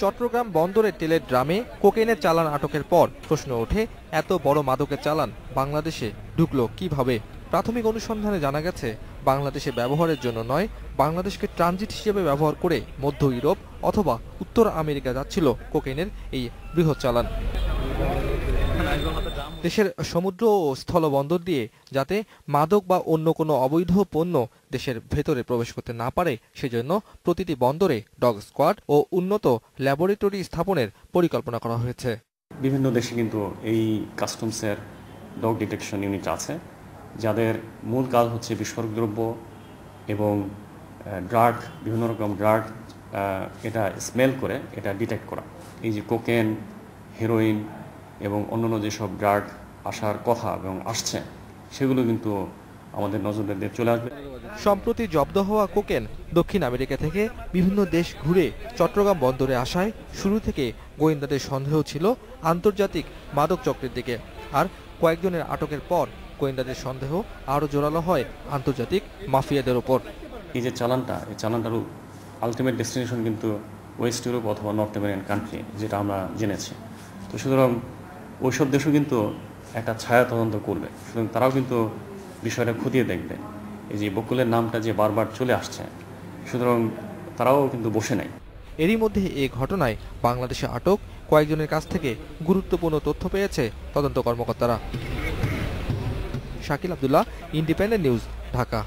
চট্টগ্রাম বন্দরের তেলের ড্রামে কোকেনের চালান আটকের পর প্রশ্ন ওঠে, এত বড় মাদকের চালান বাংলাদেশে ঢুকলো কিভাবে? প্রাথমিক অনুসন্ধানে জানা গেছে, বাংলাদেশে ব্যবহারের জন্য নয়, বাংলাদেশকে ট্রানজিট হিসেবে ব্যবহার করে মধ্য ইউরোপ অথবা উত্তর আমেরিকা যাচ্ছিল কোকেনের এই বৃহৎ চালান। দেশের সমুদ্র ও স্থলবন্দর দিয়ে যাতে মাদক বা অন্য কোনো অবৈধ পণ্য দেশের ভেতরে প্রবেশ করতে না পারে, সেজন্য প্রতিটি বন্দরে ডগ স্কোয়াড ও উন্নত ল্যাবরেটরি স্থাপনের পরিকল্পনা করা হয়েছে। বিভিন্ন দেশে কিন্তু এই কাস্টমসের ডগ ডিটেকশন ইউনিট আছে, যাদের মূল কাজ হচ্ছে বিস্ফোরক দ্রব্য এবং ড্রাগ, বিভিন্ন রকম ড্রাগ এটা স্মেল করে এটা ডিটেক্ট করা। এই যে কোকেন, হেরোইন এবং অন্যান্য যেসব ড্রাগ আসার কথা এবং আসছে, সেগুলো কিন্তু আমাদের নজরদারিতে চলে আসবে। সম্প্রতি জব্দ হওয়া কোকেন দক্ষিণ আমেরিকা থেকে বিভিন্ন দেশ ঘুরে চট্টগ্রাম বন্দরে আসায় শুরু থেকে গোয়েন্দাদের সন্দেহ ছিল আন্তর্জাতিক মাদক চক্রের দিকে। আর কয়েকজনের আটকের পর গোয়েন্দাদের সন্দেহ আরও জোরালো হয় আন্তর্জাতিক মাফিয়াদের ওপর। এই যে এই চালানটার আলটিমেট ডেস্টিনেশন কিন্তু ওয়েস্ট ইউরোপ অথবা নর্থ আমেরিকান কান্ট্রি, যেটা আমরা জেনেছি। তো সুতরাং ওইসব দেশও কিন্তু একটা ছায়া তদন্ত করবে, সুতরাং তারাও কিন্তু বিষয়টা খতিয়ে দেখবে। এই যে বকুলের নামটা যে বারবার চলে আসছে, সুতরাং তারাও কিন্তু বসে নাই। এরই মধ্যে এই ঘটনায় বাংলাদেশে আটক কয়েকজনের কাছ থেকে গুরুত্বপূর্ণ তথ্য পেয়েছে তদন্ত কর্মকর্তারা। Shakil Abdullah, independent news, Dhaka.